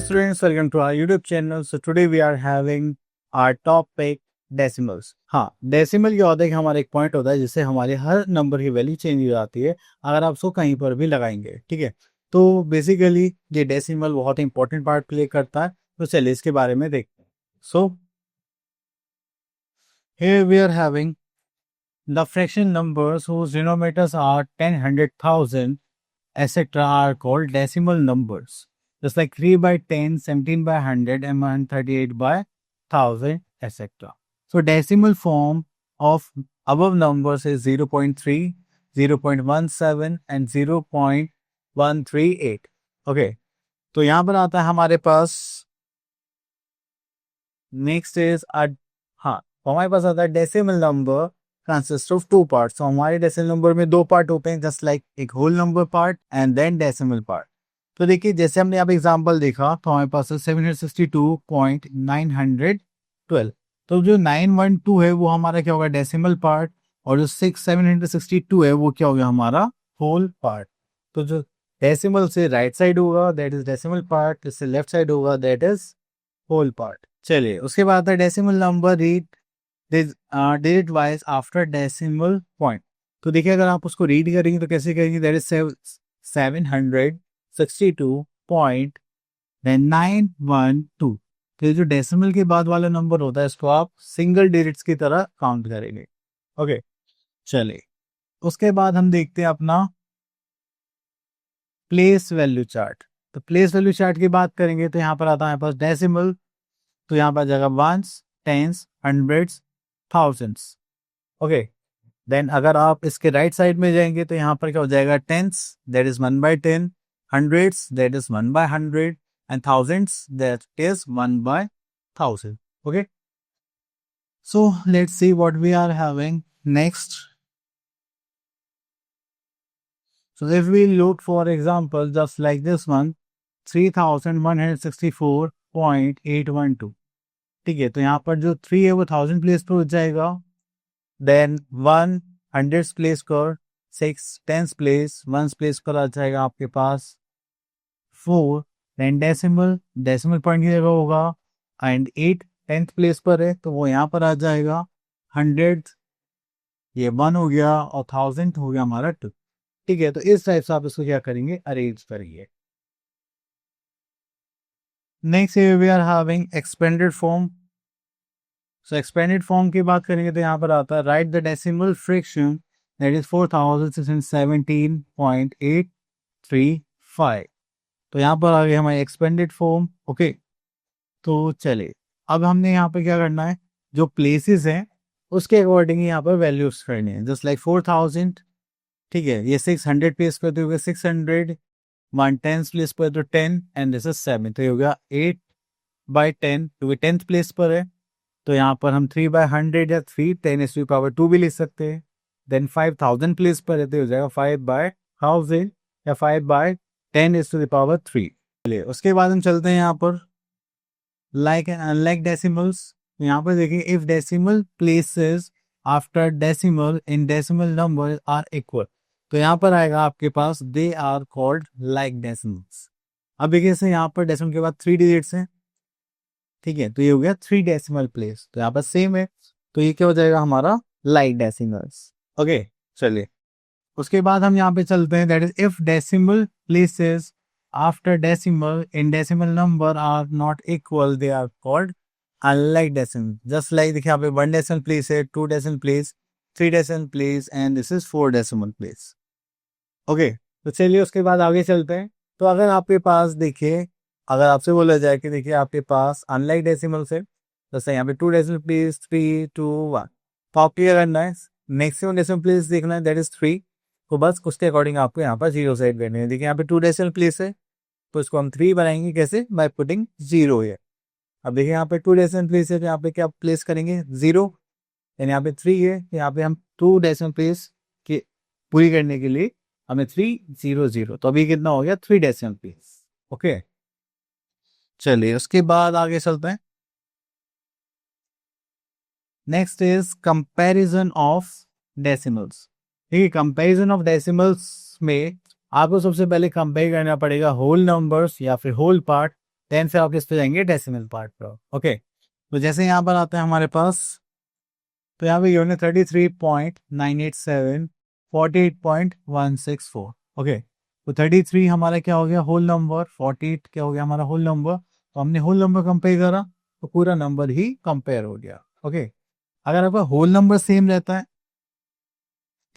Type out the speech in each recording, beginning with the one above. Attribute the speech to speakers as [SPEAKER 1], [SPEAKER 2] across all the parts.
[SPEAKER 1] students, welcome to our YouTube channel. So today we are having our topic decimals. हाँ, decimal क्या होता है कि हमारा एक पॉइंट होता है जिससे हमारे हर नंबर की वैल्यू चेंज हो जाती है अगर आप उसको कहीं पर भी लगाएंगे. ठीक है, तो बेसिकली ये डेसिमल बहुत इंपॉर्टेंट पार्ट प्ले करता है. तो चलिए इसके बारे में देखते हैं. सो here we are having the fraction numbers whose denominators are 10, 100,000 etc. are called decimal numbers. Just like 3 by 10, 17 by 100, and 138 by 1000, etc. So decimal form of above numbers is 0.3, 0.17 and 0.138. Okay. तो यहाँ पर आता है हमारे पास next is हाँ, तो हमारे पास आता है decimal number consist of two part. तो हमारे डेसिमल नंबर में दो पार्ट होते हैं, जस्ट लाइक एक whole number part and then decimal part. तो देखिए जैसे हमने यहाँ पे एग्जांपल देखा तो हमारे पास है 762.912. तो जो 912 है वो हमारा क्या होगा, डेसिमल पार्ट, और जो 762 है वो क्या होगा, हमारा होल पार्ट. तो जो डेसिमल से राइट साइड होगा दैट इज डेसिमल पार्ट, इससे लेफ्ट साइड होगा दैट इज होल पार्ट. चलिए उसके बाद है decimal number read digit wise after decimal point. तो देखिए अगर आप उसको रीड करेंगे तो कैसे करेंगे, दैट इज 762.912. तो जो डेसिमल के बाद वाला नंबर होता है इसको आप सिंगल डिजिट्स की तरह काउंट करेंगे. ओके, चलिए उसके बाद हम देखते हैं अपना प्लेस वैल्यू चार्ट. तो प्लेस वैल्यू चार्ट की बात करेंगे तो यहाँ पर आता है हमारे पास डेसिमल. तो यहाँ पर जाएगा ones, tens, hundreds, thousands. Okay, then अगर आप इसके राइट साइड में जाएंगे तो यहाँ पर क्या हो जाएगा, tens that is 1/10, hundreds that is 1/100 and thousands that is 1/1000. Okay, so let's see what we are having next. So if we look for example just like this one, 3164.812. ठीक है, तो यहाँ पर जो 3 है वो 1000 प्लेस पर हो जाएगा, देन 1 100 प्लेस पर, 6 10 प्लेस, 1 प्लेस पर आ जाएगा आपके पास 4, देन डेसिमल पॉइंट की जगह होगा, एंड 8 10th प्लेस पर है तो वो यहाँ पर आ जाएगा 100, ये 1 हो गया, और 1000 हो गया हमारा 2. ठीक है, तो इस टाइप से आप इसको क्या करेंगे, अरेंज करेंगे. Next we are having expanded form. So expanded form की बात करेंगे तो यहाँ पर आता है write the decimal fraction that is 4617.835. तो यहाँ पर आ गया हमारी एक्सपेंडेड फॉर्म. ओके, तो चलिए अब हमने यहाँ पे क्या करना है, जो प्लेसेस हैं उसके अकॉर्डिंग यहाँ पर वैल्यूज करनी है. जस्ट लाइक 4000, ठीक है, ये 600 प्लेस पर तो 600, 110 प्लेस पर तो 10 एंड दिस इज 7, तो ये हो गया 8/10 क्योंकि 10th प्लेस पर है. तो यहाँ पर हम 3/100 या 3 10^2 भी लिख सकते हैं. देन 5000 प्लेस पर है तो हो जाएगा 5/1000 या 5/10^3. चलिए उसके बाद हम चलते हैं यहाँ पर लाइक एंड अनलाइक डेसिमल्स. यहाँ पर देखिए if decimal places after decimal in decimal number are equal. तो यहाँ पर आएगा आपके पास they are called like decimals. अब देखिए से यहाँ पर डेसिमल के बाद 3 डिजिट्स हैं, ठीक है, तो ये हो गया 3 डेसिमल प्लेस. तो यहाँ पर सेम है तो ये क्या हो जाएगा हमारा लाइक डेसिमल्स. ओके, चलिए उसके बाद हम यहाँ पे चलते हैं that is if decimal places after decimal in decimal number are not equal they are called unlike decimal. Just like देखिए यहाँ पे 1 डेसिमल प्लेस है, 2 decimal place, 3 decimal place and this is 4 decimal place. Okay, तो चलिए उसके बाद आगे चलते हैं. तो अगर आपके पास देखिए, अगर आपसे बोला जाए कि देखिए आपके पास अनलाइक डेसिमल से, जैसे यहाँ पे 2 डेसिमल प्लेस, 3 2 1, तो आप क्लियर करना है. मैक्सिमम डेसिमल प्लेस देखना है दैट इज 3. तो बस उसके अकॉर्डिंग आपको यहाँ पर 0 सेट करने है. देखिए यहाँ पे 2 डेसिमल प्लेस है तो इसको हम 3 बनाएंगे, कैसे, बाय पुटिंग 0 है. अब देखिए यहाँ पे 2 डेसिमल प्लेस है तो यहाँ पे क्या प्लेस करेंगे, 0. एंड यहाँ पे 3 है, यहाँ पे हम 2 डेसिमल प्लेस की पूरी करने के लिए हमें 3 0 0, तो अभी कितना हो गया 3 डेसिमल प्लेस. ओके, चलिए उसके बाद आगे चलते हैं. Next is comparison of decimals. ठीक है, कंपैरिजन ऑफ डेसिमल्स में आपको सबसे पहले कंपेयर करना पड़ेगा होल नंबर्स या फिर होल पार्ट 10 से आप किस पे जाएंगे, डेसिमल पार्ट पर। ओके, तो जैसे यहाँ पर आता है हमारे पास, तो यहाँ पे गिवन है 33.987 48.164। ओके, तो 33 हमारा क्या हो गया, होल नंबर, 48 क्या हो गया हमारा होल नंबर। तो हमने होल नंबर कंपेयर करा तो पूरा नंबर ही कंपेयर हो गया। ओके, अगर आपका होल नंबर सेम रहता है,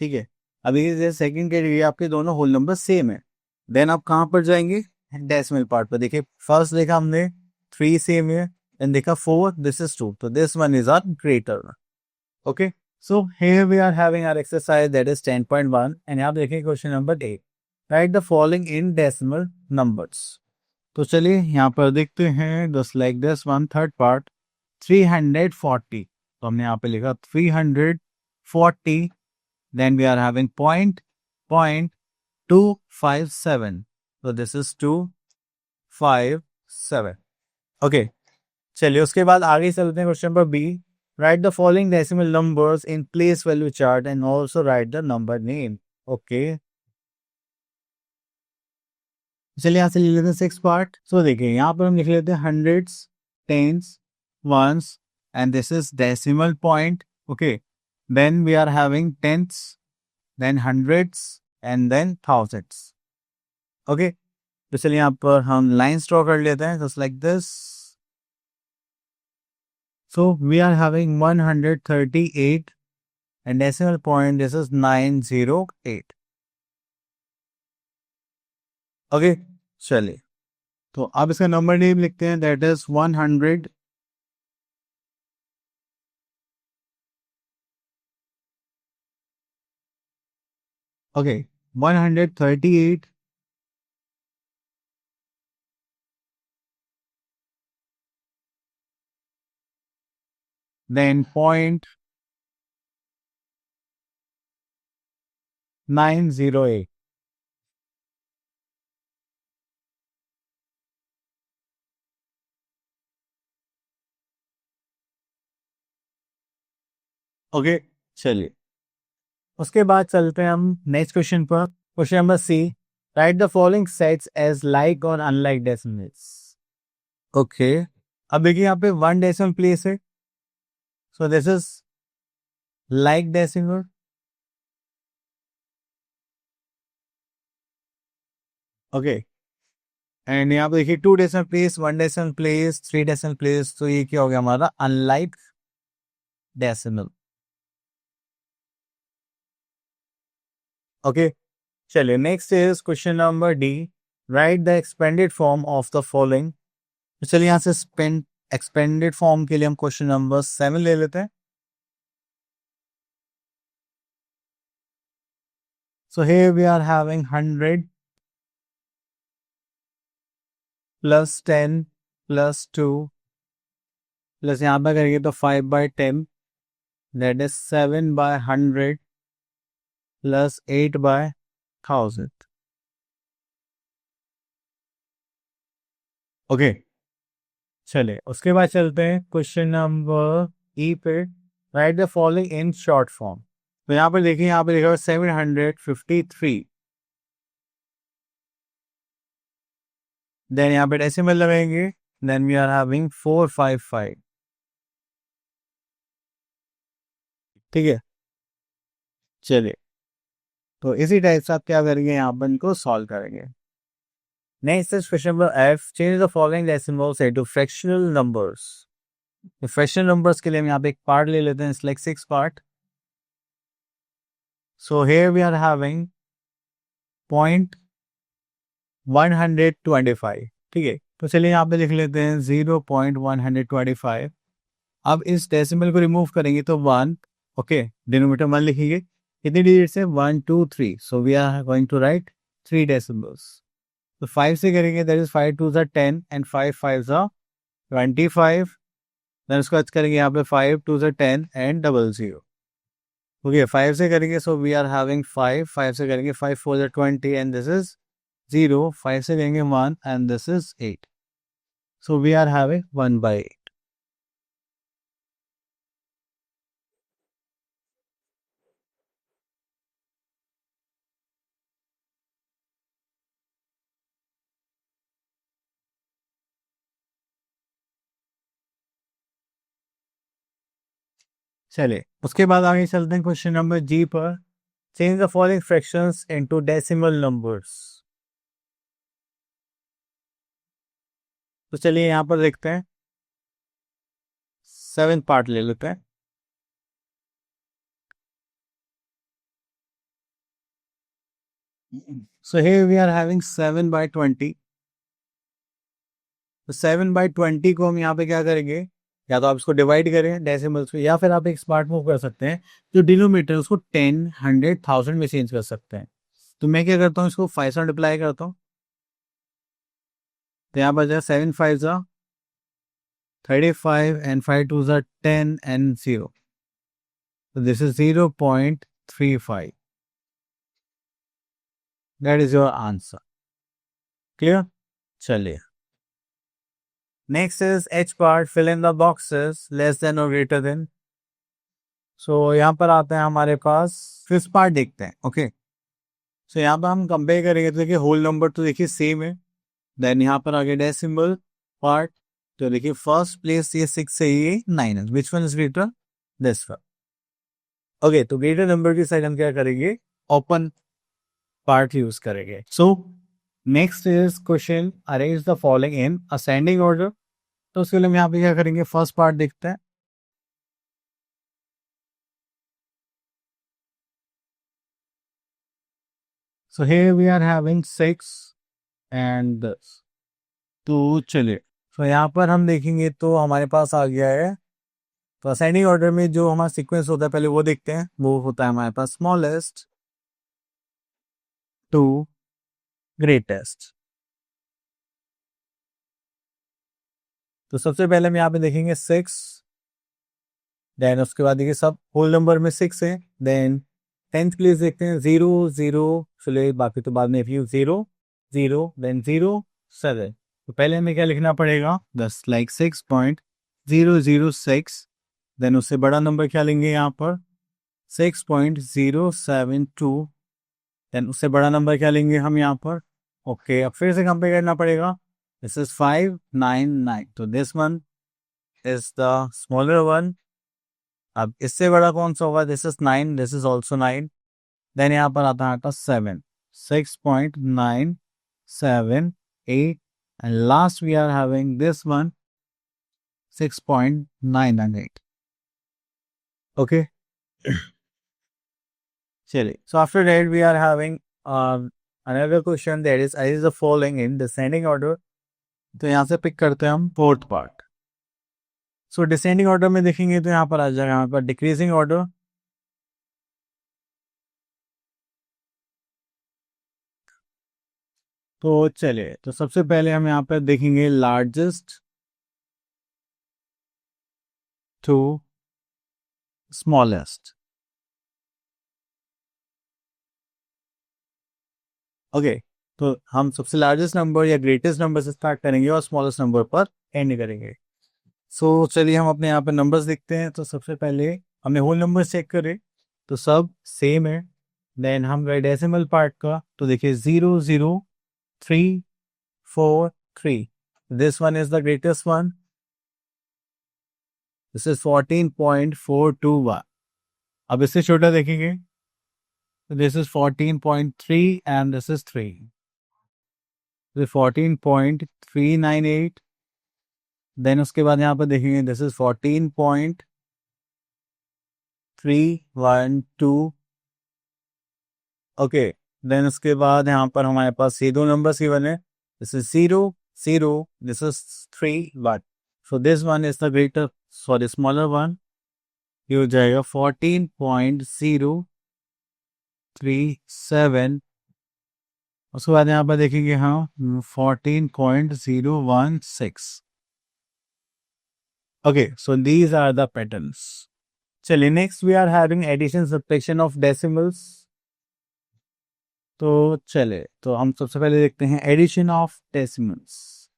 [SPEAKER 1] ठीक है, अभी जैसे सेकंड कैटेगरी आपके दोनों होल नंबर सेम है, देन आप कहाँ पर जाएंगे, डेसिमल पार्ट पर। देखिए फर्स्ट देखा हमने 3 सेम है, देन देखा 4, दिस इज 2, तो this one is are greater. Okay, so here we are having our exercise that is 10.1 and आप देखिए question number 8, write the following in decimal numbers. तो चलिए यहाँ पर देखते हैं, just like this one, third part 340, तो हमने यहाँ पे लिखा 340, then we are having point 257, so this is 257। Okay, चलिए उसके बाद आगे चलते हैं question number B, write the following decimal numbers in place value chart and also write the number name. Okay, चलिए यहाँ से लिख लेते हैं 6 पार्ट। सो देखिए यहाँ पर हम लिख लेते हैं hundreds, tens, ones and this is decimal point. Okay, then we are having tenths, then hundreds and then thousands। Okay, तो चलिए यहाँ पर हम लाइन ड्रॉ कर लेते हैं, just like this. So we are having 138 and decimal point this is 908। Okay, चलिए तो अब इसका नंबर नेम लिखते हैं, that is 100। Okay, 138, then point 908। Okay, चलिए उसके बाद चलते हैं हम नेक्स्ट क्वेश्चन पर। Question number C, write the following sets as like और अनलाइक डेसिमल्स। ओके, अब देखिए यहाँ पे 1 डेसिमल प्लेस है, so this is like decimal. Okay, and यहाँ पे देखिए 2 decimal place, 1 decimal place, 3 decimal place, तो ये क्या हो गया हमारा अनलाइक डेसिमल। ओके, चलिए next is question number D, right the expanded form of the following. तो चलिए यहाँ से एक्सपेंडेड फॉर्म के लिए हम क्वेश्चन नंबर 7 ले लेते हैं। So here we are having 100 plus 10 plus 2 plus यहाँ पे करेंगे तो 5/10, दैट इज 7/100 प्लस 8/1000। ओके, चलिए उसके बाद चलते हैं क्वेश्चन नंबर ई पे, right the following in short form. तो यहाँ पर देखिए, यहाँ पे लिखा 753, देन यहाँ पे डेसिमल लगाएंगे, देन वी आर हैविंग 455। ठीक है, चलिए तो इसी टाइप से आप क्या करेंगे, यहाँ पर इनको सॉल्व करेंगे। Next is question number F, change the following decimals into fractional numbers. Fractional numbers के लिए हम यहाँ पे एक पार्ट ले लेते हैं, like 6 part. So here we are having point 125। ठीक है, तो चलिए यहाँ पे लिख लेते हैं 0.125। अब इस डेसिमल को रिमूव करेंगे तो 1, ओके, डिनोमिनेटर 1 लिखेंगे, कितनी डिजिट है 1 2 3, so we are going to write 3 decimals. तो 5 से करेंगे, दैट इज 5 2 10 एंड 5 5 25। देन उसको आज करेंगे यहाँ पे 5 2 10 एंड 00। ओके, 5 से करेंगे, सो वी आर हैविंग 5, 5 से करेंगे 5 4 20 एंड दिस इज 0, 5 से करेंगे 1 and this is 8, so we are having 1/8। चलिए उसके बाद आगे चलते हैं क्वेश्चन नंबर जी पर। Change the following fractions into decimal numbers. तो चलिए यहाँ पर देखते हैं, 7 पार्ट ले लेते हैं। So here we are having 7/20। तो 7/20 को हम यहाँ पे क्या करेंगे, या तो आप इसको डिवाइड करें डेसिमल्स पे, या फिर आप एक स्मार्ट मूव कर सकते हैं, जो डिनोमिनेटर उसको 10, 100, 1000 में चेंज कर सकते हैं। तो मैं क्या करता हूँ, इसको 5 से मल्टीप्लाई करता हूँ। तो यहाँ पर जाए 7 5 जा 35 and 5 2 are 10 and 0. So this is 0.35. That is your answer. Clear? चलिए next is H part, fill in the boxes less than or greater than. So यहाँ पर आते हैं हमारे पास फिफ्थ पार्ट देखते हैं। ओके सो यहाँ पर हम कंपेयर करेंगे तो देखिए होल नंबर तो देखिए सेम है। देन यहाँ पर आगे डेसिमल पार्ट, तो देखिए फर्स्ट प्लेस ये 6 है, ये 9 है। Which one is greater? This one. Okay तो ग्रेटर नंबर की साइड हम क्या करेंगे, ओपन पार्ट यूज करेंगे। So next is question, arrange the following in ascending order. तो उसके लिए हम यहाँ पे क्या करेंगे, फर्स्ट पार्ट देखते हैं। So here we are having 6 and this. तो चलिए तो यहाँ पर हम देखेंगे तो हमारे पास आ गया है। तो असेंडिंग ऑर्डर में जो हमारा सीक्वेंस होता है पहले वो देखते हैं। वो होता है हमारे पास स्मॉलेस्ट टू ग्रेटेस्ट। तो सबसे पहले हम यहाँ पे देखेंगे 6, देन उसके बाद देखिए सब होल नंबर में 6 है। देन 10th प्लेस देखते हैं 0 0, चलिए बाकी तो बाद में 0 0, देन 0 7। तो पहले हमें क्या लिखना पड़ेगा, 10 लाइक 6.006। देन उससे बड़ा नंबर क्या लेंगे यहाँ पर 6.072। देन उससे बड़ा नंबर क्या लेंगे हम यहाँ पर। ओके अब फिर से कंपेयर करना पड़ेगा। दिस इज 599, तो this one is the smaller one. अब इससे बड़ा कौन सा होगा, this is 9, this is also 9। Then यहाँ पर आता है 7, 6.978, and last we are having this one 6.998. Okay. Chili. So after that we are having another question, that is the following in descending order. तो यहाँ से पिक करते हैं हम फोर्थ पार्ट। सो डिसेंडिंग ऑर्डर में देखेंगे तो यहाँ पर आ जाएगा यहाँ पर डिक्रीजिंग ऑर्डर। तो चलिए तो सबसे पहले हम यहाँ पर देखेंगे लार्जेस्ट टू स्मॉलेस्ट। ओके तो हम सबसे लार्जेस्ट नंबर या ग्रेटेस्ट नंबर से स्टार्ट करेंगे और स्मॉलेस्ट नंबर पर एंड करेंगे। सो चलिए हम अपने यहाँ पे नंबर्स देखते हैं। तो सबसे पहले हमने होल नंबर चेक करे तो सब सेम है। देन हम गए डेसिमल पार्ट का, तो देखिए 00343, this one is the greatest one, this is 14.421। अब इससे छोटा देखेंगे तो this is 14.3 and this is 3, 14.398। Then उसके बाद यहाँ पर देखेंगे दिस इज 14.312। ओके देन उसके बाद यहाँ पर हमारे पास ये दो नंबर्स ही बने, this is 0 0, this is 3 1। So this one is the greater sorry smaller one, ये हो जाएगा 14.037। उसके बाद यहाँ पर देखेंगे हाँ 14.016। Okay, so these are the patterns. चलिए next we are having addition subtraction of decimals. तो चले तो हम सबसे पहले देखते हैं एडिशन ऑफ डेसिमल्स।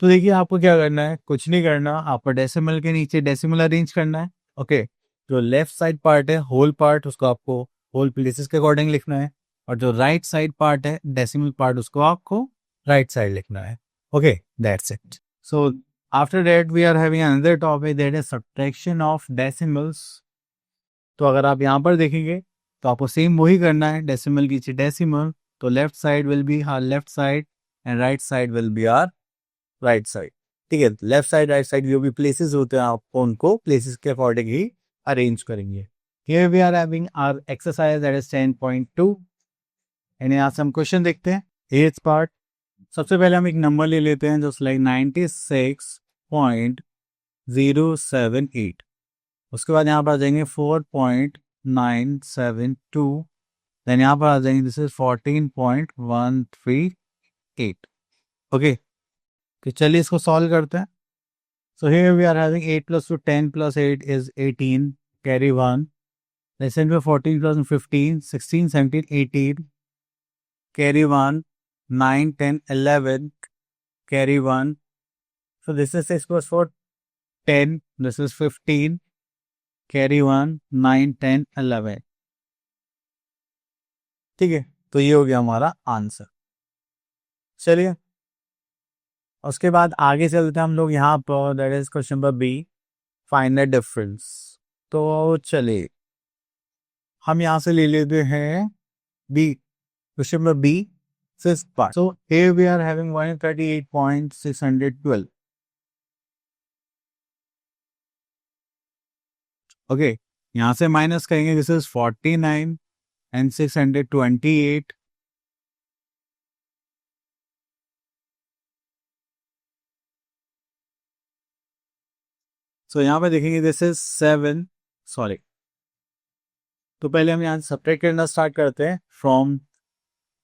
[SPEAKER 1] तो देखिए आपको क्या करना है, कुछ नहीं करना, आपको डेसिमल के नीचे डेसिमल अरेंज करना है। ओके जो लेफ्ट साइड पार्ट है होल पार्ट, उसको आपको होल प्लेसेस के अकॉर्डिंग लिखना है, और जो राइट साइड पार्ट है डेसिमल पार्ट, उसको आपको राइट साइड लिखना है। Okay that's it. So after that we are having another topic that is subtraction of decimals. तो अगर आप यहाँ पर देखेंगे तो आपको सेम वही करना है, डेसिमल की डेसिमल, तो left side will be are left side and right side will be are right side. ठीक है, लेफ्ट साइड राइट साइड जो भी प्लेसेस होते हैं आपको उनको प्लेसेस के अकॉर्डिंग ही अरेंज करेंगे। Here we are having our exercise that is 10.2 and यहाँ से हम क्वेश्चन देखते हैं। एट्थ पार्ट, सबसे पहले हम एक नंबर ले लेते हैं जस्ट लाइक 96.078। उसके बाद यहाँ पर आ जाएंगे 4.972, देन यहाँ पर आ जाएंगे दिस इज 14.138। ओके, तो चलिए इसको सॉल्व करते हैं। So here we are having 8 + 2 10 + 8 is 18, carry 1, lesson पे 14 + 15 16 17 18, carry 1, 9 10 11, carry 1. So this is 6 + 4 10, this is 15, carry 1, 9 10 11। ठीक है, तो ये हो गया हमारा आंसर। चलिए उसके बाद आगे चलते हैं हम लोग यहाँ पर, that is question number B, find the difference. तो चलिए हम यहाँ से ले लेते हैं B, question number B, fifth part. So here we are having 138.612. Okay, यहाँ से माइनस करेंगे, दिस इज 49 एंड 628। सो यहाँ पे देखेंगे दिस इज 7, सॉरी, तो पहले हम यहाँ से सब्ट्रैक्ट करना स्टार्ट करते हैं from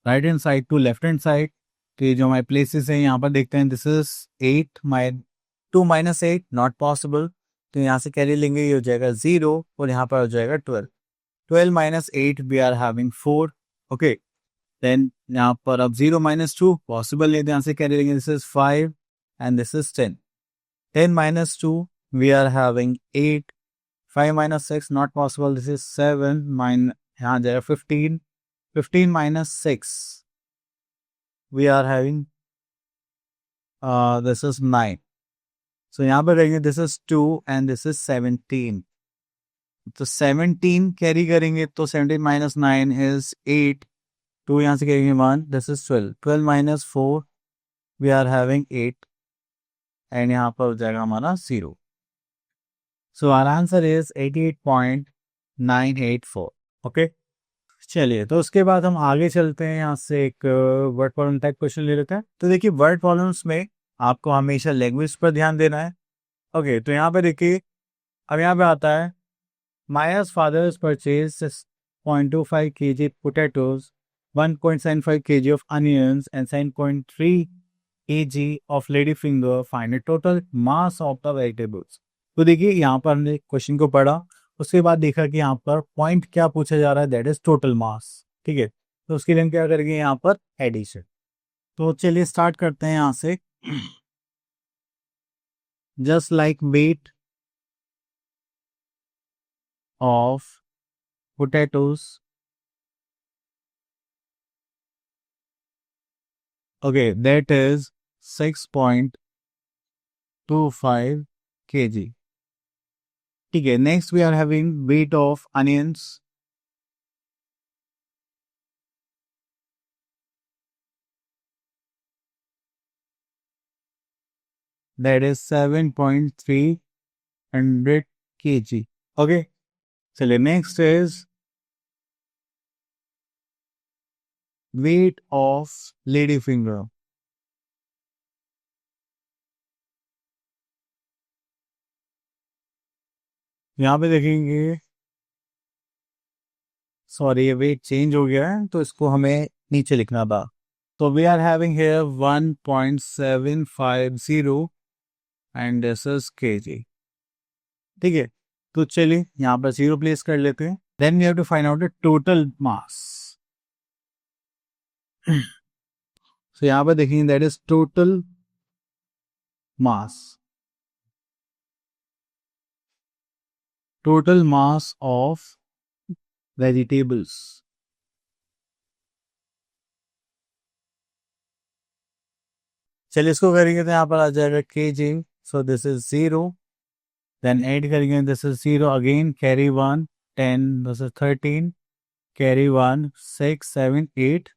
[SPEAKER 1] right hand side to left hand side. तो ये जो हमारे प्लेसेस हैं यहाँ पर देखते हैं, दिस इज 8 2 - 8 नॉट पॉसिबल, तो यहाँ से कैरी लेंगे, ये हो जाएगा 0 और यहाँ पर हो जाएगा 12। 12 - 8 we are having 4। Okay, then यहाँ पर अब 0 - 2 पॉसिबल नहीं, यहाँ से कैरी लेंगे, this is 5 and this is 10। 10 - 2 we are having 8, 5 - 6 not possible, this is 7 यहाँ जाएगा 15, 15 - 6 we are having this is 9। So यहाँ पर रहेंगे, this is 2 and this is 17। तो 17 कैरी करेंगे तो 17 - 9 इज 8, 2 यहाँ से करेंगे 1, this is 12, 12 - 4 we are having 8 and यहाँ पर हो जाएगा हमारा 0। So our answer is 88.984। Okay, चलिए तो उसके बाद हम आगे चलते हैं, यहाँ से एक वर्ड प्रॉब्लम टाइप क्वेश्चन ले लेते हैं। तो देखिए वर्ड प्रॉब्लम्स में आपको हमेशा लैंग्वेज पर ध्यान देना है। ओके, तो यहाँ पे देखिए, अब यहाँ पे आता है Maya's father's purchased 0.25 kg potatoes, 1.75 kg of onions, and 7.3 kg of ladyfinger. Find the total mass of the vegetables. तो देखिए यहाँ पर हमने क्वेश्चन को पढ़ा, उसके बाद देखा कि यहाँ पर पॉइंट क्या पूछा जा रहा है, दैट इज टोटल मास। ठीक है, तो उसके लिए हम क्या करेंगे, यहाँ पर एडिशन। तो चलिए स्टार्ट करते हैं यहाँ से। Just like weight of potatoes, okay, that is 6.25 kg. ठीक है, next we are having weight of onions, that is 7.300 kg. Okay, चलिए next is weight of ladyfinger. यहाँ पे देखेंगे, सॉरी ये वेट चेंज हो गया है तो इसको हमें नीचे लिखना था। तो we are having here 1.750 and this is kg। ठीक है, तो चलिए यहाँ पर 0 प्लेस कर लेते हैं। Then we have to find out the total mass. So यहाँ पर देखेंगे that is total mass, total mass of vegetables. चलिए इसको करेंगे तो यहाँ पर आ जाएगा kg, so this is 0, then add करेंगे, this is 0 again, carry 1, 10, this is 13, carry 1, 6, 7, 8,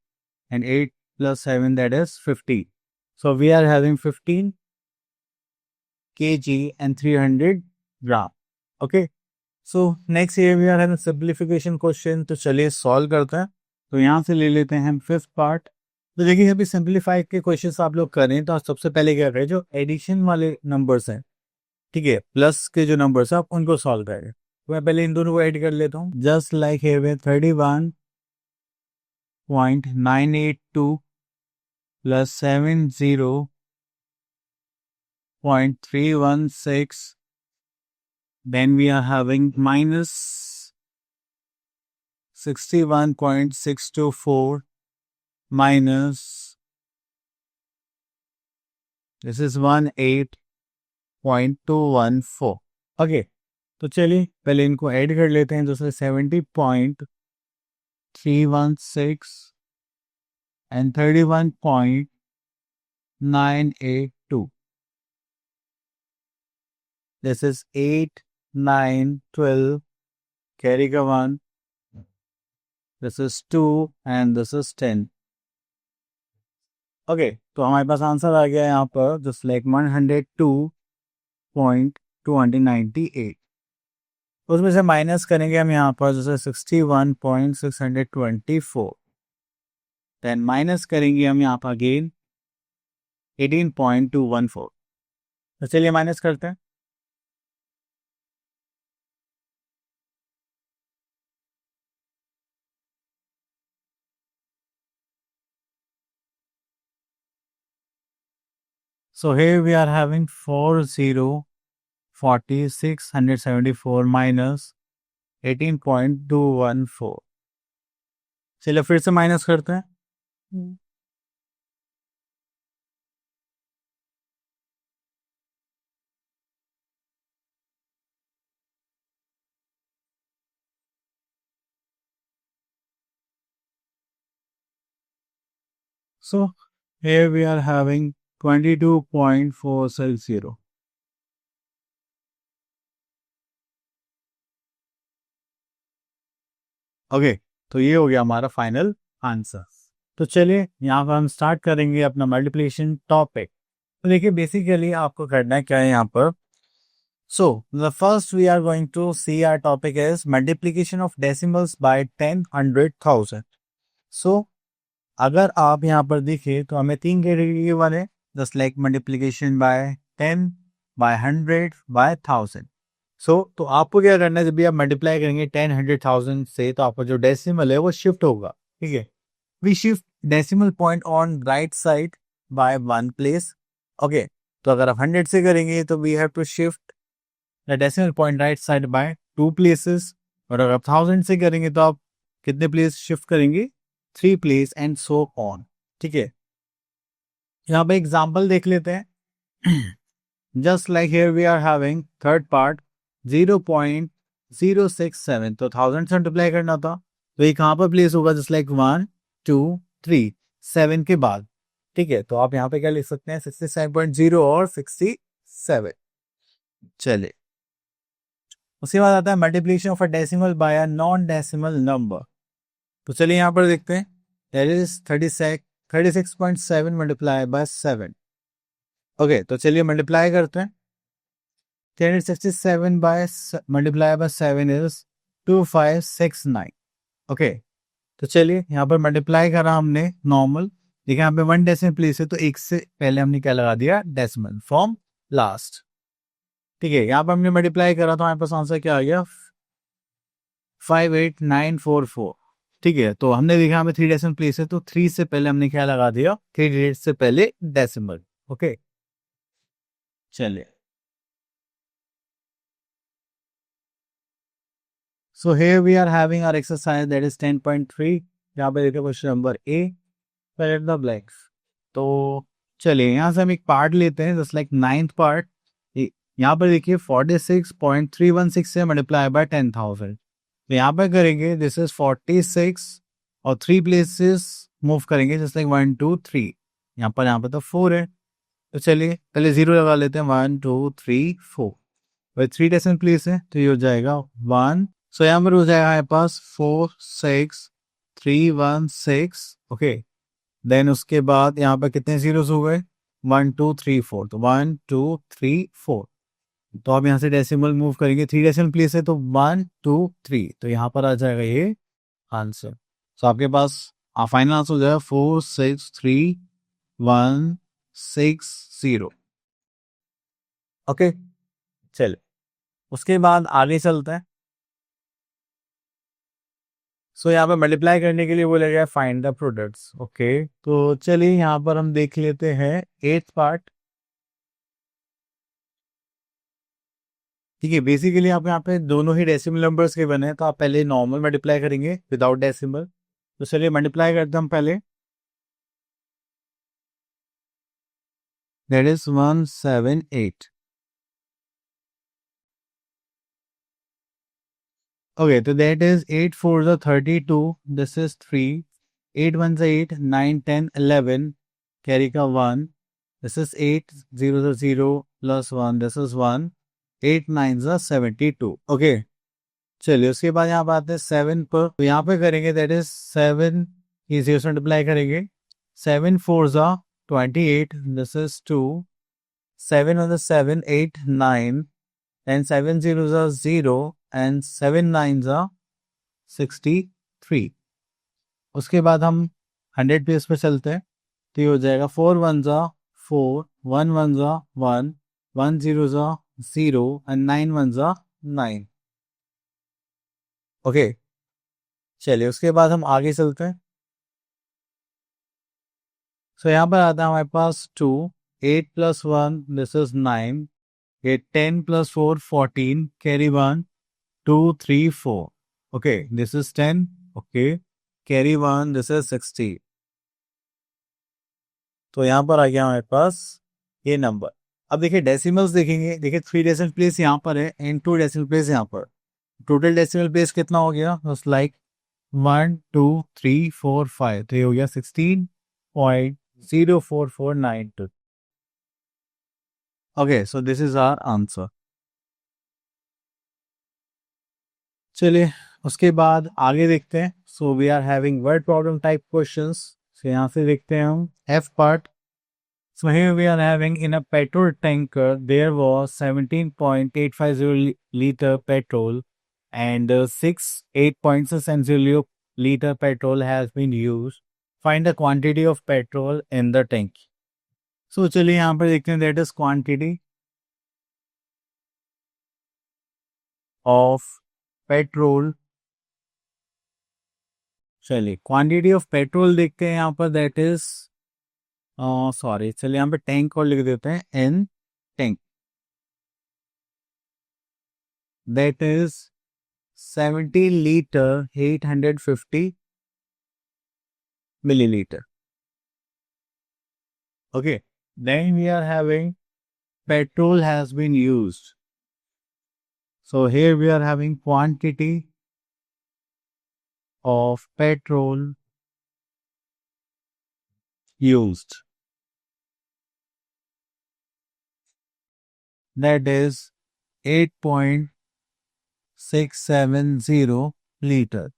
[SPEAKER 1] and 8 plus 7, that is 15. So we are having 15 kg and 300 gram. Okay. So next here we are having simplification question. तो चलिए solve करते हैं. तो यहाँ से ले लेते हैं हम फिफ्थ पार्ट. तो देखिए अभी सिंप्लीफाई के क्वेश्चंस आप लोग करें तो सबसे पहले क्या करें, जो एडिशन वाले नंबर्स हैं, ठीक है, प्लस के जो नंबर्स हैं आप उनको सॉल्व करें. तो मैं पहले इन दोनों को ऐड कर लेता हूँ. जस्ट लाइक हियर में 31.982 plus 70.316, then we are having minus 61.624 minus, this is 18.214. Okay, तो चलिए पहले इनको ऐड कर लेते हैं. दूसरे 70.316 and 31.982. This is 8, 9, 12, carry का 1. This is 2 and this is 10. Okay, तो हमारे पास आंसर आ गया यहाँ पर जस्ट लाइक 102.298. उसमें से माइनस करेंगे हम यहाँ पर जैसे 61.624, देन माइनस करेंगे हम यहाँ पर अगेन 18.214. तो चलिए माइनस करते हैं. So here we are having 40,674 minus 18.214. चलिए फिर से माइनस करते हैं. So here we are having 22.460. Okay, तो ये हो गया हमारा फाइनल आंसर. तो चलिए यहाँ पर हम स्टार्ट करेंगे अपना मल्टीप्लिकेशन टॉपिक. तो देखिए बेसिकली आपको करना है क्या है यहाँ पर. So the first we are going to see our topic is multiplication of decimals by 10, 100,000. So अगर आप यहाँ पर देखिए तो हमें 3 कैटेगरी के वाले, just like multiplication by 10, by 100, by 1000. तो आपको क्या करना है, जब भी आप मल्टीप्लाई करेंगे 10, 100,000 से, तो आपका जो डेसिमल है वो शिफ्ट होगा. ठीक है, we shift decimal point on right side by 1 place. Okay, तो अगर आप 100 से करेंगे तो we have to shift the decimal point right side by 2 places. और अगर आप 1000 से करेंगे तो आप कितने प्लेस शिफ्ट करेंगे, 3 प्लेस एंड सो ऑन. ठीक है, यहाँ पे एग्जाम्पल देख लेते हैं. Just like here we are having third part 0.067. तो 1000 से मल्टीप्लाई करना था, तो ये कहाँ पर प्लेस होगा, जस्ट लाइक 1, 2, 3, 7 के बाद. ठीक है, तो आप यहाँ पे क्या लिख सकते हैं, 67.0 और 67. चलिए, उसके बाद आता है multiplication of a decimal by a non decimal number. तो चलिए यहाँ पर देखते हैं. That is 36.7 multiply by 7. Okay, तो चलिए मल्टीप्लाई करते हैं. 367 by multiply by 7 is 2569. Okay, तो चलिए यहाँ पर मल्टीप्लाई करा हमने नॉर्मल. देखिए यहाँ पे 1 डेसिमल प्लेस है, तो एक से पहले हमने क्या लगा दिया, डेसिमल फ्रॉम लास्ट. ठीक है, यहाँ पर हमने मल्टीप्लाई करा तो हमारे पास आंसर क्या आ गया, 58944. ठीक है, तो हमने देखा हमें 3 डेसिमल प्लेस है, तो 3 से पहले हमने क्या लगा दिया, 3 डिजिट से पहले डेसिमल. ओके, चलिए. So here we are having our exercise that is 10.3. यहाँ पे देखिए question number A, fill in the blanks. तो चलिए यहाँ से हम एक पार्ट लेते हैं, जस्ट लाइक 9th पार्ट. यहाँ पर देखिए 46.316 से मल्टीप्लाई बाय 10,000. तो यहाँ पर करेंगे, दिस इज 46 और 3 प्लेसेस मूव करेंगे, जस्ट लाइक 1, 2, 3. यहाँ पर तो 4 है. तो चलिए पहले 0 लगा लेते हैं, 1 2 3 4। भाई 3 डेसिमल प्लेस है तो ये हो जाएगा 1। सो यहाँ पर हो जाएगा हमारे पास 4 6 3 1 6। ओके, देन उसके बाद यहाँ पर कितने जीरोस हो गए, 1 2 3 4। तो 1 2 3 4। तो आप यहाँ से डेसिमल मूव करेंगे, 3 डेसिमल प्लेस है तो 1 2 3, तो यहाँ पर आ जाएगा ये आंसर। तो आपके पास फाइनल आंसर हो जाएगा 4 6 3 1 6 0। ओके, चल उसके बाद आगे चलते हैं। सो यहाँ पर मल्टीप्लाई करने के लिए बोलेगा फाइंड द प्रोडक्ट्स। ओके, तो चलिए यहाँ पर हम देख लेते हैं 8th पार्ट। ठीक है, बेसिकली आप यहाँ पे दोनों ही डेसिमल नंबर्स के बने हैं, तो आप पहले नॉर्मल मल्टीप्लाई करेंगे विदाउट डेसिमल। तो चलिए मल्टीप्लाई करते हैं हम पहले। That is 178। ओके, तो दैट इज 8 4 ज़ा 32, दिस इज 3, 8 1 ज़ा 8, 9 10 11, कैरी का 1, दिस इज 8, 0 ज़ा 0 प्लस 1, दिस इज 1, 8 9 ज़ा 72। ओके, चलिए उसके बाद यहाँ पर आते हैं 7 पर। तो यहाँ पे करेंगे दैट इज 7 ये 0 से मल्टीप्लाई करेंगे, 7 4 ज़ा 28, this is 2, 7 on the 7 8 9, and 7 zeros are 0 and 7 nines are 63। उसके बाद हम 100 पेज पे चलते हैं, तो ये हो जाएगा 4 1 जा 4, 1 1 जा 1, 1 0 जा 0 एंड 9 1 जा 9। ओके, चलिए उसके बाद हम आगे चलते हैं। सो यहाँ पर आता है हमारे पास 2, 8 plus 1 this is 9, 8 10 plus 4 14, carry 1 2 3 4। Okay, this is 10। Okay, carry 1, this is 60। तो यहाँ पर आ गया हमारे पास ये नंबर। अब देखिए डेसिमल्स देखेंगे, देखिए 3 डेसिमल प्लेस यहाँ पर है एंड 2 डेसिमल प्लेस यहाँ पर। टोटल डेसिमल प्लेस कितना हो गया, लाइक 1 2 3 4 5, तो ये हो गया 16.04492। Okay, so this is our answer. चलिए उसके बाद आगे देखते हैं। So we are having word problem type questions. So यहाँ से देखते हैं हम F part. So here we are having in a petrol tanker there was 17.850 liter petrol and 8.6 liter petrol has been used. Find the quantity of petrol in the tank. So चलिए यहाँ पर देखते हैं that is quantity of petrol। चलिए quantity of petrol देखते हैं यहाँ पर, दैट इज सॉरी, चलिए यहाँ पे टैंक और लिख देते हैं an tank, that is 70 litre 850 milliliter. Okay, then we are having petrol has been used. So here we are having quantity of petrol used, that is 8.670 liter.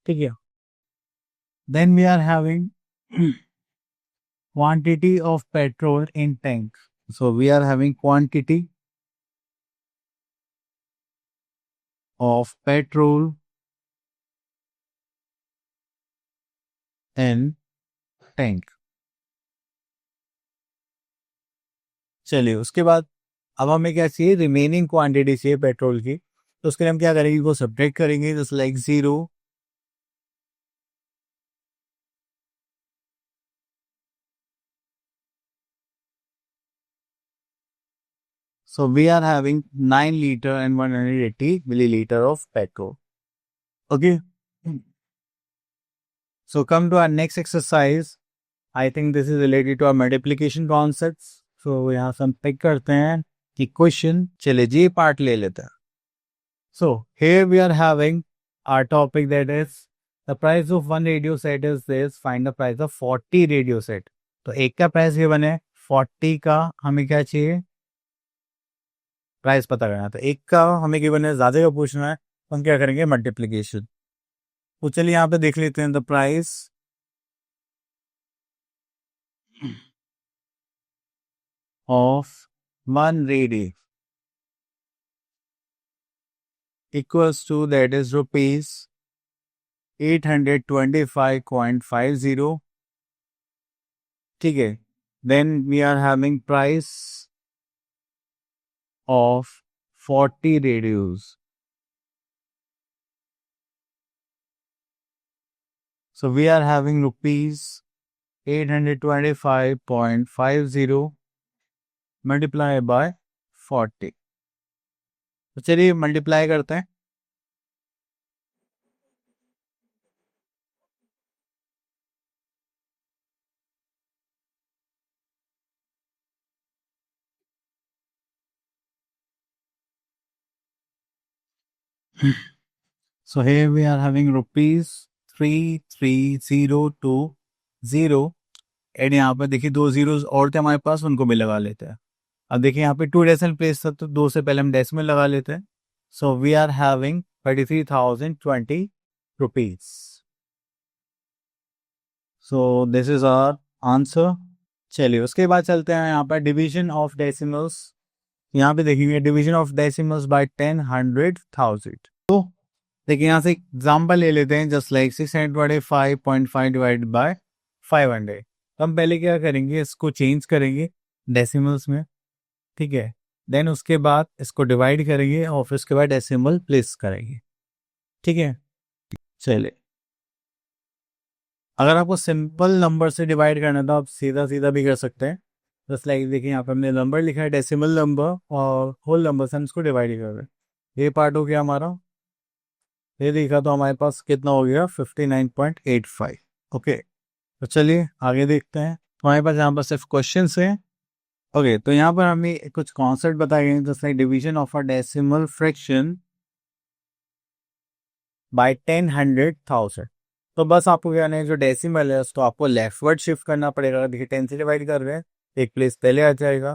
[SPEAKER 1] ठीक है, then we are having quantity of petrol in tank. So we are having quantity of petrol in tank. चलिए उसके बाद अब हमें क्या चाहिए, remaining quantity चाहिए पेट्रोल की। तो उसके लिए हम क्या करेंगे, वो सब्ट्रैक्ट करेंगे, just like 0 so we are having 9 liter and 180 milliliter of petrol. Okay, so come to our next exercise. I think this is related to our multiplication concepts. So यहाँ से हम पिक करते हैं कि क्वेश्चन, चलिए जी part ले लेते हैं। So here we are having our topic, that is the price of one radio set is this, find the price of 40 radio set। तो एक का प्राइस गिवन है 40 का हमें क्या चाहिए, प्राइस पता करना। तो एक का हमें गिवन है, ज़्यादा का पूछना है, तो हम क्या करेंगे, मल्टीप्लीकेशन। तो चलिए यहाँ पे देख लेते हैं, the price of 1 ready equals to, that is rupees 825.50. ठीक है, then we are having price of 40 radios. So we are having rupees 825.50 multiplied by 40. तो चलिए मल्टीप्लाई करते हैं। So here we are having rupees 3302 and यहाँ पर देखिए 2 zeros और थे हमारे पास, उनको भी लगा लेते हैं। अब देखिए यहाँ पे 2 डेसिमल प्लेस था, तो 2 से पहले हम डेसिमल लगा लेते हैं। So we are having 33,020 rupees. So this is our answer. चलिए उसके बाद चलते हैं यहाँ पर डिवीजन ऑफ डेसिमल्स। यहाँ पे देखेंगे डिवीजन ऑफ डेसिमल्स बाय 10, 100, 1000। तो देखिए यहाँ से एग्जाम्पल ले लेते हैं, जस्ट लाइक 625.5 डिवाइड बाय 500। तो हम पहले क्या करेंगे, इसको चेंज करेंगे डेसिमल्स में, ठीक है। देन उसके बाद इसको डिवाइड करेंगे और फिर उसके बाद डेसिमल प्लेस करेंगे, ठीक है। चलिए अगर आपको सिंपल नंबर से डिवाइड करना है तो आप सीधा सीधा भी कर सकते हैं। जस्ट लाइक देखिए यहाँ पे हमने नंबर लिखा है, डेसिमल नंबर और होल नंबर से हम इसको डिवाइड कर रहे हैं। ये पार्ट हो गया हमारा, ये देखा तो हमारे पास कितना हो गया, 59.85। ओके, तो चलिए आगे देखते हैं। तो हमारे पास यहाँ पर सिर्फ क्वेश्चन है। ओके, तो यहाँ पर हमें कुछ कॉन्सेप्ट बताए गए हैं, जैसे like division of a decimal fraction by 10, 100, 1000। तो बस आपको क्या है, जो डेसिमल है उसको आपको लेफ्टवर्ड शिफ्ट करना पड़ेगा। देखिए 10 से डिवाइड कर रहे हैं, एक प्लेस पहले आ जाएगा,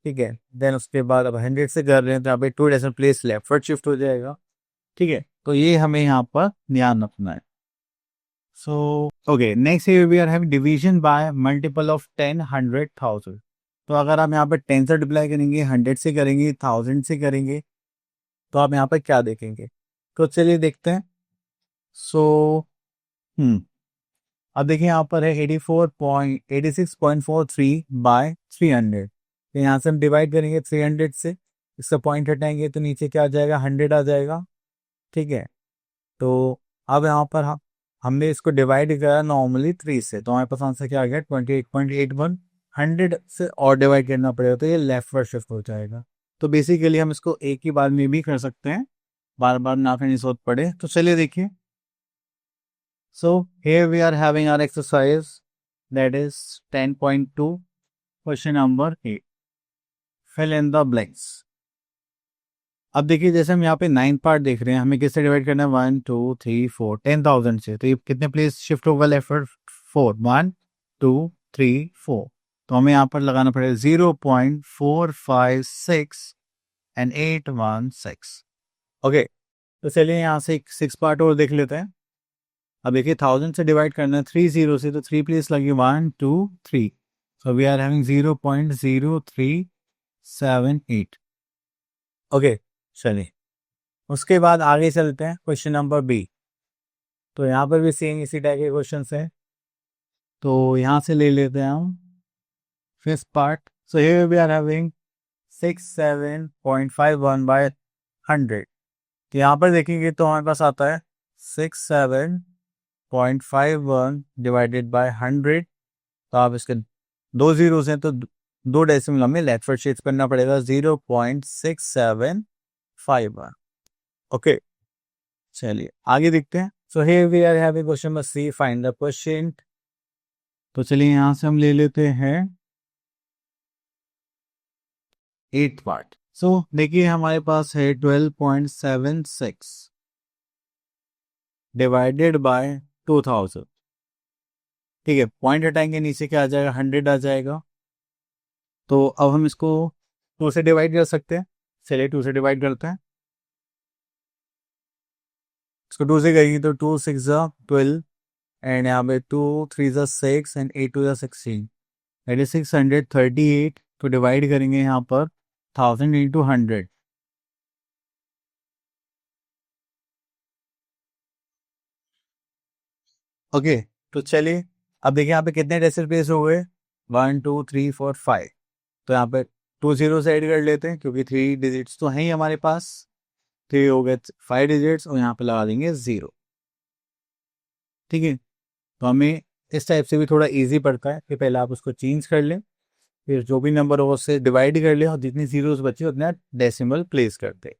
[SPEAKER 1] ठीक है। देन उसके बाद अब 100 से कर रहे हैं तो यहाँ पे 2 डेसिमल प्लेस लेफ्टवर्ड शिफ्ट हो जाएगा, ठीक है। तो ये हमें यहाँ पर ध्यान रखना है। So okay, next here we are having division by multiple of 10, 100, 1000। तो अगर आप यहाँ पर 10 से मल्टीप्लाई करेंगे, 100 से करेंगे, 1000 से करेंगे, तो आप यहाँ पर क्या देखेंगे। तो चलिए देखते हैं। सो अब देखिए यहाँ पर है 86.43 बाय 300। तो यहाँ से हम डिवाइड करेंगे 300 से, इसका पॉइंट हटाएंगे तो नीचे क्या आ जाएगा, 100 आ जाएगा, ठीक है। तो अब यहाँ पर हमने इसको डिवाइड करा नॉर्मली 3 से, तो हमारे पास आंसर क्या आ गया, 28.81। 100 से और डिवाइड करना पड़ेगा तो ये लेफ्ट वर्ड शिफ्ट हो जाएगा। तो बेसिकली हम इसको एक ही बार में भी कर सकते हैं, बार बार ना करने की जरूरत पड़े। तो चलिए देखिए। So here we are having our exercise, that is 10.2, question number 8, fill in the blanks। अब देखिए जैसे हम यहाँ पे 9 पार्ट देख रहे हैं, हमें किससे डिवाइड करना है, 1 2 3 4, 10,000 से। तो ये कितने प्लेस शिफ्ट होगा लेफ्टवर्ड, 4, 1 2 3 4। तो हमें यहाँ पर लगाना पड़ेगा 0.456 एंड 816। ओके, तो चलिए यहाँ से एक 6 पार्ट और देख लेते हैं। अब देखिए 1000 से डिवाइड करना है 30 से, तो 3 प्लेस लगी 1 2 3। So we are having 0.0378। Okay, चलिए उसके बाद आगे चलते हैं, क्वेश्चन नंबर बी। तो यहाँ पर भी सेम इसी टाइप के क्वेश्चन हैं, तो यहाँ से ले लेते हैं हम fifth part. So here we are having 67.51 by 100। तो यहाँ पर देखेंगे तो हमारे पास आता है 67.51 डिवाइडेड बाय 100। तो आप इसके 2 जीरोस हैं, तो 2 डेसिमल हमें लेफ्टवर्ड शिफ्ट करना पड़ेगा, 0.6751। ओके, चलिए आगे देखते हैं। So here we are having question number C, find the quotient. तो चलिए यहाँ से हम ले लेते हैं 8th पार्ट। सो देखिए हमारे पास है 12.76 डिवाइडेड बाय 2000, ठीक है। पॉइंट हटाएंगे, नीचे क्या आ जाएगा, 100 आ जाएगा। तो अब हम इसको 2 से डिवाइड कर सकते हैं। चलिए 2 से डिवाइड करते हैं। इसको 2 से करेंगे तो 2 6 12 एंड यहाँ पे 2 3 6 एंड 8 2 16, दैट इज 638। तो डिवाइड करेंगे यहाँ पर 1000 इंटू 100। ओके, तो चलिए अब देखिए यहाँ पे कितने डेसिमल प्लेस हो गए, 1 2 3 4 5। तो यहाँ पे 2 जीरो से ऐड कर लेते हैं क्योंकि 3 डिजिट्स तो हैं ही हमारे पास। 3 हो गए 5 डिजिट्स और यहाँ पे लगा देंगे 0। ठीक है, तो हमें इस टाइप से भी थोड़ा इजी पड़ता है कि पहले आप उसको चेंज कर लें, फिर जो भी नंबर हो उससे डिवाइड कर लें और जितनी जीरोस बचे उतना डेसिमल प्लेस करते।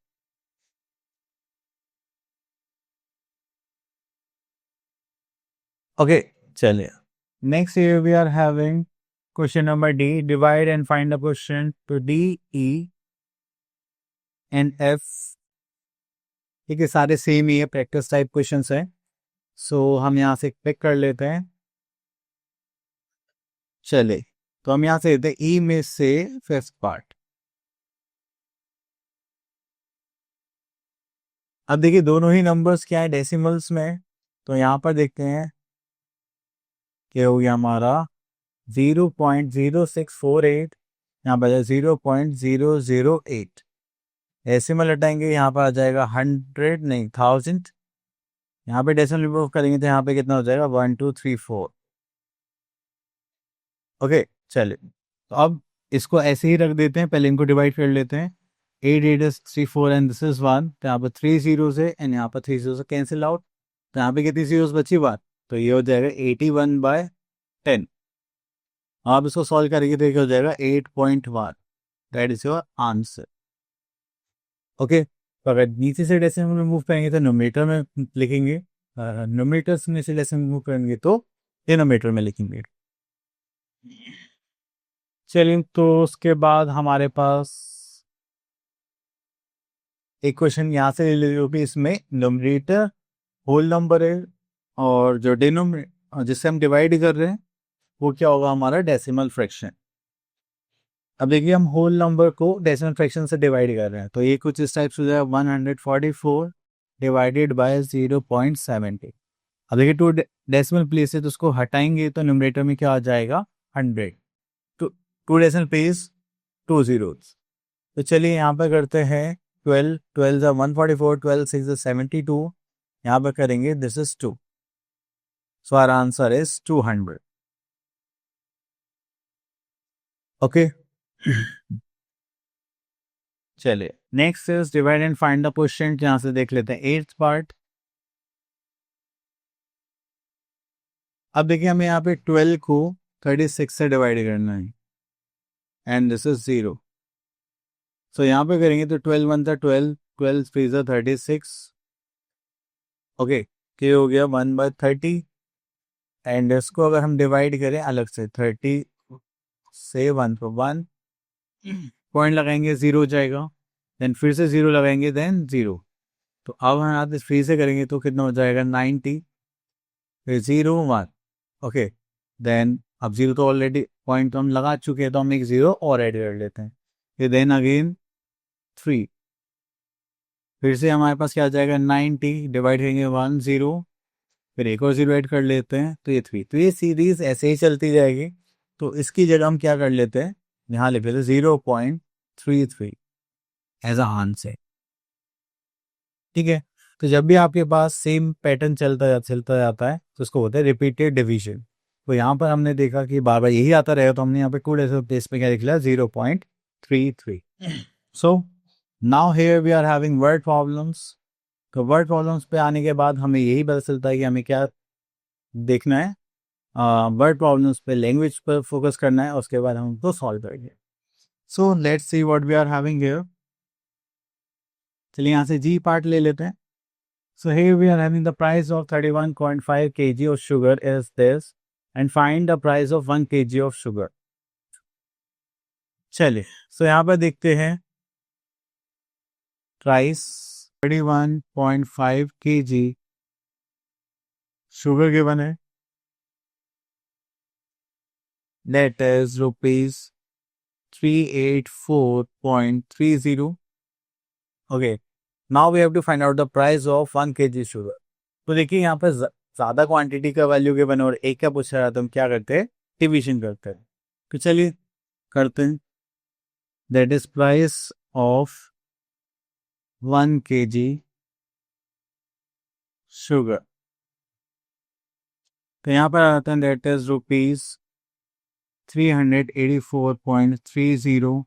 [SPEAKER 1] ओके, चलिए next here we are having question number D, divide and find the question to D, E and F। ठीक है, सारे सेम ही है, प्रैक्टिस टाइप क्वेश्चंस है। सो हम यहाँ से पिक कर लेते हैं। चले, तो हम यहाँ से लेते हैं ई में से फिफ्थ पार्ट। अब देखिए दोनों ही नंबर्स क्या है, डेसिमल्स में। तो यहाँ पर देखते हैं कि हो गया हमारा 0.0648, यहाँ पर 0.008। डेसिमल हटाएंगे, यहाँ पर आ जाएगा 100 नहीं 1000। यहाँ पे डेसिमल रिमूव करेंगे तो यहाँ पे कितना हो जाएगा 1234। ओके, चलिए तो अब इसको ऐसे ही रख देते हैं, पहले इनको डिवाइड कर लेते हैं। 8 8 is 64 एंड दिस इज 1। तो यहाँ पर 3 जीरोस है एंड यहाँ पर 3 जीरो से कैंसिल आउट। तो यहाँ पे कितनी जीरोस बची बात, तो ये हो जाएगा 81/10। आप इसको सॉल्व करेंगे तो ये हो जाएगा 8.1। That is your answer. Okay, तो अगर नीचे से डेसिमल रिमूव करेंगे तो नोमीटर में लिखेंगे, नोमीटर में से डेसिमल रिमूव करेंगे तो डिनोमीटर में लिखेंगे। चलिए, तो उसके बाद हमारे पास एक क्वेश्चन यहाँ से ले लीजिए, जो भी इसमें नोमिनेटर होल नंबर है और जो डिनोमिनेटर जिससे हम डिवाइड कर रहे हैं वो क्या होगा, हमारा डेसिमल फ्रैक्शन। अब देखिए हम होल नंबर को डेसिमल फ्रैक्शन से डिवाइड कर रहे हैं, तो ये कुछ इस टाइप से हो जाएगा 144 डिवाइडेड बाय 0.70। अब देखिए 2 डेसिमल प्लेस है तो उसको हटाएंगे तो न्यूमरेटर में क्या आ जाएगा 100। तो 2 डेसिमल प्लेस 2 जीरोस। तो चलिए यहाँ पर करते हैं 12 12 144, 12 6 72। यहाँ पर करेंगे this is 2। So our answer is 200। Okay, चलिए next is divide and find the question. यहाँ से देख लेते हैं 8th पार्ट। अब देखिए हमें यहाँ पे 12 को 36 से डिवाइड करना है एंड दिस इज 0। सो यहाँ पे करेंगे तो 12 1 12, 12 3 36। ओके, क्या हो गया 1/30 एंड इसको अगर हम डिवाइड करें अलग से 30 से 1 को 1 पॉइंट लगाएंगे 0 हो जाएगा, देन फिर से 0 लगाएंगे देन 0। तो अब हम यहाँ फिर से करेंगे तो कितना हो जाएगा 90, फिर 0 1। ओके, देन अब 0 तो ऑलरेडी पॉइंट तो हम लगा चुके हैं तो हम एक 0 और ऐड कर लेते हैं, फिर देन अगेन 3। फिर से हमारे पास क्या आ जाएगा 90 डिवाइड करेंगे 1 0, फिर एक और 0 ऐड कर लेते हैं तो ये 3। तो ये सीरीज ऐसे ही चलती जाएगी। तो इसकी जगह हम क्या कर लेते हैं, यहाँ लिख लेते हैं 0.33 एज अ आंसर। ठीक है, तो जब भी आपके पास सेम पैटर्न चलता जाता है तो उसको होता है रिपीटेड डिवीजन। तो यहाँ पर हमने देखा कि बार बार यही आता रहेगा तो हमने यहाँ पे 2 डेसिमल प्लेस पे क्या लिख लिया 0.33। So now here we are having word problems. तो वर्ड प्रॉब्लम्स पे आने के बाद हमें यही पता चलता है कि हमें क्या देखना है, वर्ड प्रॉब्लम्स पे लैंग्वेज पर फोकस करना है, उसके बाद हम उनको सॉल्व करेंगे। So let's see what we are having here. चलिए यहाँ से जी पार्ट ले लेते हैं। So here we are having the price of 31.5 kg of sugar is this and find the price of 1 kg of sugar. चलिए, so यहाँ पर देखते हैं प्राइस 31.5 kg शुगर गिवन है, that is rupees 384.30. Okay, now we have to find out the price of 1 kg sugar. तो देखिए यहाँ पे ज़्यादा क्वांटिटी का वैल्यू गिवन और एक का पूछा रहा है तो हम क्या करते हैं, डिविजन करते हैं. तो चलिए करते हैं. That is price of 1 kg sugar. तो यहाँ पर आता है that is ₹384.30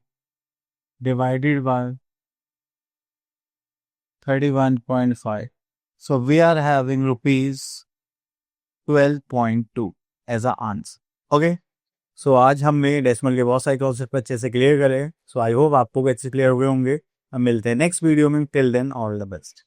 [SPEAKER 1] divided by 31.5. So we are having ₹12.2 as a answer. Okay. सो आज हमने डेसिमल के बहुत सारे कॉन्सेप्ट अच्छे से क्लियर करे. सो आई होप आपको भी अच्छे क्लियर हुए होंगे. हम मिलते हैं नेक्स्ट वीडियो में. Till then all the best.